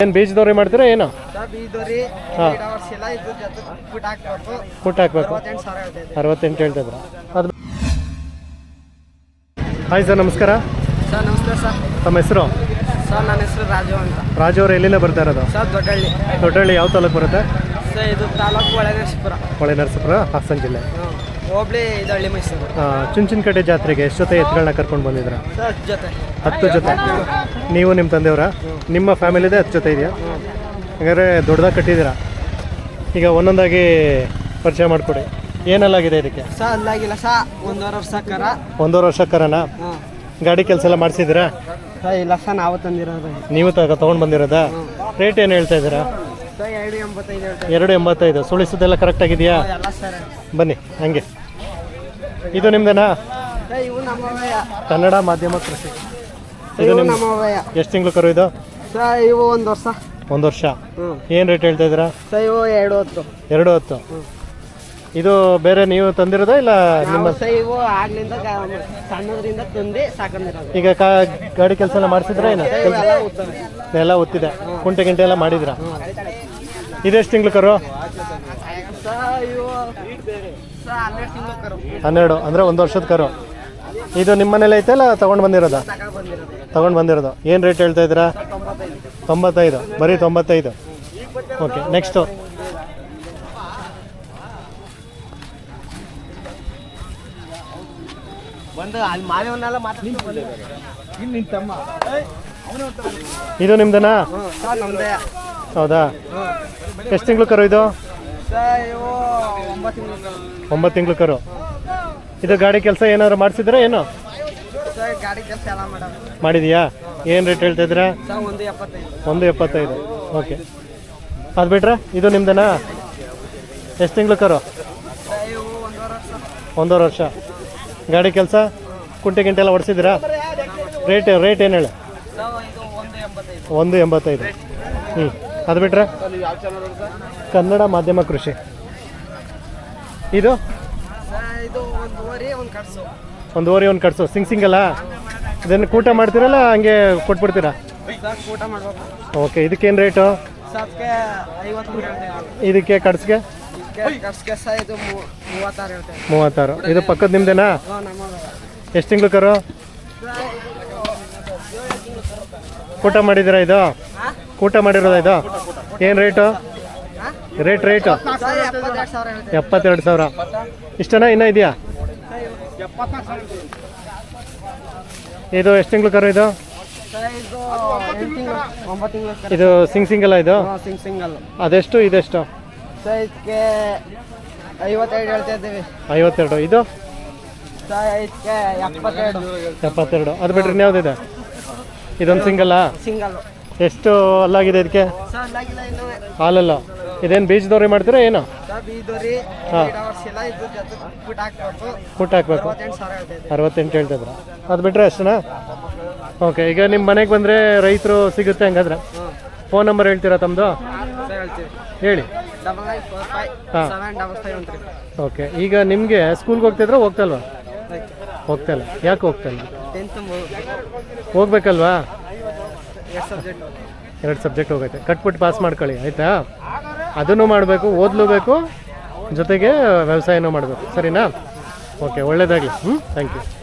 ಏನು ಬೀಜದವ್ರಿ ಮಾಡ್ತೀರಾ ಏನು? ಹಾಂ, ಫುಟ್ ಹಾಕ್ಬೇಕು. 68 ಹೇಳ್ತಿದ್ರ ಅದು. ಹಾಯ್ ಸರ್, ನಮಸ್ಕಾರ. ಸರ್ ನಮಸ್ತೆ ಸರ್. ತಮ್ಮ ಹೆಸರು? ಸರ್ ನನ್ನ ಹೆಸರು ರಾಜು ಅಂತ. ರಾಜು ಅವರು ಎಲ್ಲಿಂದ ಬರ್ತಾ ಇರೋದು? ಸರ್ ದೊಡ್ಡಹಳ್ಳಿ. ದೊಡ್ಡಹಳ್ಳಿ ಯಾವ ತಾಲೂಕು ಬರುತ್ತೆ? ಸರ್ ಇದು ತಾಲೂಕು ಹೊಳೆನರಸೀಪುರ. ಹೊಳೆನರಸೀಪುರ, ಹಾಸನ ಜಿಲ್ಲೆ. ಹೋಬಳಿ ಇದು ಹಳ್ಳಿ ಮೈಸೂರು. ಚುಂಚನಕಟ್ಟೆ ಜಾತ್ರೆಗೆ ಎಷ್ಟು ಜೊತೆ ಎತ್ತುಗಳನ್ನ ಕರ್ಕೊಂಡು ಬಂದಿದ್ರ? ಸರ್ 10 ಜೊತೆ. ನೀವು ನಿಮ್ಮ ತಂದೆಯವರ? ನಿಮ್ಮ ಫ್ಯಾಮಿಲಿದೆ 10 ಜೊತೆ ಇದೆಯಾ? ಹಾಗಾದ್ರೆ ದೊಡ್ಡದಾಗಿ ಕಟ್ಟಿದ್ದೀರಾ. ಈಗ ಒಂದೊಂದಾಗಿ ಪರಿಚಯ ಮಾಡಿಕೊಡಿ. ಏನೆಲ್ಲಾಗಿದೆ ಇದಕ್ಕೆ? ಸರ್ ಅಲ್ಲಾಗಿಲ್ಲ ಸರ್, 1.5 ವರ್ಷ ಕರ. 1.5 ವರ್ಷ ಕರನಾ? ಗಾಡಿ ಕೆಲಸ ಎಲ್ಲ ಮಾಡಿಸಿದ್ದೀರಾ? ಸರ್ ಇಲ್ಲ ಸರ್, ನಾವು ತಂದಿರೋದು. ನೀವು ತೊಗೊಂಡು ಬಂದಿರೋದಾ? ರೇಟ್ ಏನು ಹೇಳ್ತಾ ಇದ್ದೀರಾ? ಸರ್ 2.85. 2.85. ಸುಳಿಸೋದೆಲ್ಲ ಕರೆಕ್ಟಾಗಿದೆಯಾ? ಎಲ್ಲ ಸರ್. ಬನ್ನಿ ಹಂಗೆ. ಇದು ನಿಮ್ದೇನಾ? ಸರ್ ಇವು ನಮ್ಮವಯ್ಯ. ಕನ್ನಡ ಮಾಧ್ಯಮ ಕೃಷಿ. ಇದು ಇವು ನಿಮ್ಮ ನಮ್ಮವಯ್ಯ. ಎಷ್ಟು ತಿಂಗಳು ಕರು ಇದು? ಸರ್ ಇವು 1 ವರ್ಷ. 1 ವರ್ಷ. ಏನು ರೇಟ್ ಹೇಳ್ತಾ ಇದ್ದೀರಾ? ಸರ್ ಇವು 2.10. 2.10. ಇದು ಬೇರೆ ನೀವು ತಂದಿರೋದಾ ಇಲ್ಲ ನಿಮ್ಮ? ಸರ್ ಇವು ಆಗ್ಲಿಂದ ಸಣ್ಣದ್ರಿಂದ ತಂದು ಸಾಕೊಂಡಿರೋದು. ಈಗ ಗಾಡಿ ಕೆಲಸ ಎಲ್ಲ ಮಾಡಿಸಿದ್ರೆ ಏನು? ಎಲ್ಲ ಒತ್ತಿದೆ. ಕುಂಟೆ ಗಿಂಟೆ ಎಲ್ಲ ಮಾಡಿದ್ರಾ? ಇದೆಷ್ಟು ತಿಂಗಳು ಕರು? ಸರ್ ಇವು 12 ತಿಂಗಳು ಕರು. 12 ಅಂದರೆ 1 ವರ್ಷದ ಕರು. ಇದು ನಿಮ್ಮ ಮನೇಲಿ ಐತೆ ಅಲ್ಲ ತೊಗೊಂಡು ಬಂದಿರೋದಾ? ತೊಗೊಂಡು ಬಂದಿರೋದು. ಏನು ರೇಟ್ ಹೇಳ್ತಾ ಇದ್ದೀರಾ? 95. ಬರೀ 95. Okay, next. ಇದು ನಿಮ್ದನಾ? ಹೌದಾ? ಎಷ್ಟು ತಿಂಗಳು ಕರು ಇದು? 9 ತಿಂಗಳು ಕರು. ಇದು ಗಾಡಿ ಕೆಲಸ ಏನಾದ್ರು ಮಾಡಿಸಿದ್ರೆ ಏನು? ಗಾಡಿ ಕೆಲಸ ಎಲ್ಲ ಮಾಡಿದೀಯಾ? ಏನು ರೇಟ್ ಹೇಳ್ತಾ ಇದ್ದೀರಾ? 1.75. ಓಕೆ, ಅದು ಬಿಟ್ರೆ ಇದು ನಿಮ್ದನಾ? ಎಷ್ಟು ತಿಂಗಳು ಕರು? 1.5 ವರ್ಷ. ಗಾಡಿ ಕೆಲಸ ಕುಂಟೆ ಗಿಂಟೆ ಎಲ್ಲ ಹೊಡ್ಸಿದ್ದೀರಾ? ರೇಟ್ ಏನು ಹೇಳಿ? 1.85. ಅದು ಬಿಟ್ರೆ ಕನ್ನಡ ಮಾಧ್ಯಮ ಕೃಷಿ. ಇದು 1 ಓರಿ 1 ಕಟ್ಸು. ಸಿಂಗಲ್ಲ? ಇದನ್ನು ಕೂಟ ಮಾಡ್ತೀರಲ್ಲ ಹಂಗೆ ಕೊಟ್ಬಿಡ್ತೀರಾ? ಓಕೆ, ಇದಕ್ಕೇನು ರೇಟು? ಇದಕ್ಕೆ ಕಟ್ಸ್ಗೆ 36. ಇದು ಪಕ್ಕದ ನಿಮ್ದೇನಾ? ಎಷ್ಟು ತಿಂಗಳು ಕರು? ಕೂಟ ಮಾಡಿದ್ದೀರಾ? ಇದು ಕೂಟ ಮಾಡಿರೋದ? ಇದು ಏನು ರೇಟು? ರೇಟು 72,000. ಇಷ್ಟನಾ ಇನ್ನೂ ಇದೆಯಾ? ಇದು ಎಷ್ಟು ತಿಂಗಳು ಕರು ಇದು? ಇದು ಸಿಂಗಲ್ಲ ಇದು? ಅದೆಷ್ಟು ಇದೆಷ್ಟು? 52 ಹೇಳ್ತಾ ಇದ್ದೀವಿ. 52. ಇದು 72. ಅದು ಬಿಟ್ರೆ ಇನ್ಯಾವುದಿದೆ? ಇದೊಂದು ಸಿಂಗಲ್ಲಾ? ಎಷ್ಟು ಅಲ್ಲಾಗಿದೆ ಇದಕ್ಕೆ? ಹಾಲಲ್ಲ. ಇದೇನು ಬೀಜದವ್ರಿ ಮಾಡ್ತೀರಾ ಏನು? ಹಾಂ, ಫುಟ್ ಹಾಕ್ಬೇಕು. 68 ಹೇಳ್ತಿದ್ರ. ಅದು ಬಿಟ್ಟರೆ ಅಷ್ಟನಾ? ಓಕೆ, ಈಗ ನಿಮ್ಮ ಮನೆಗೆ ಬಂದರೆ ರೈತರು ಸಿಗುತ್ತೆ ಹಂಗಾದ್ರೆ? ಫೋನ್ ನಂಬರ್ ಹೇಳ್ತೀರಾ ತಮ್ಮದು? ಹೇಳಿ. ಹಾಂ, ಓಕೆ. ಈಗ ನಿಮಗೆ ಸ್ಕೂಲ್ಗೆ ಹೋಗ್ತಿದ್ರೆ ಹೋಗ್ತಲ್ವಾ? ಹೋಗ್ತಾಯಿಲ್ಲ. ಯಾಕೆ ಹೋಗ್ತಾಯಿಲ್ಲ? ಹೋಗ್ಬೇಕಲ್ವಾ? 2 ಸಬ್ಜೆಕ್ಟ್ ಹೋಗೈತೆ. ಕಟ್ಬಿಟ್ಟು ಪಾಸ್ ಮಾಡ್ಕೊಳ್ಳಿ ಆಯಿತಾ? ಅದನ್ನು ಮಾಡಬೇಕು, ಓದಲೂಬೇಕು, ಜೊತೆಗೆ ವ್ಯವಸಾಯನೂ ಮಾಡಬೇಕು. ಸರಿನಾ? ಓಕೆ, ಒಳ್ಳೆಯದಾಗಲಿ. Thank you.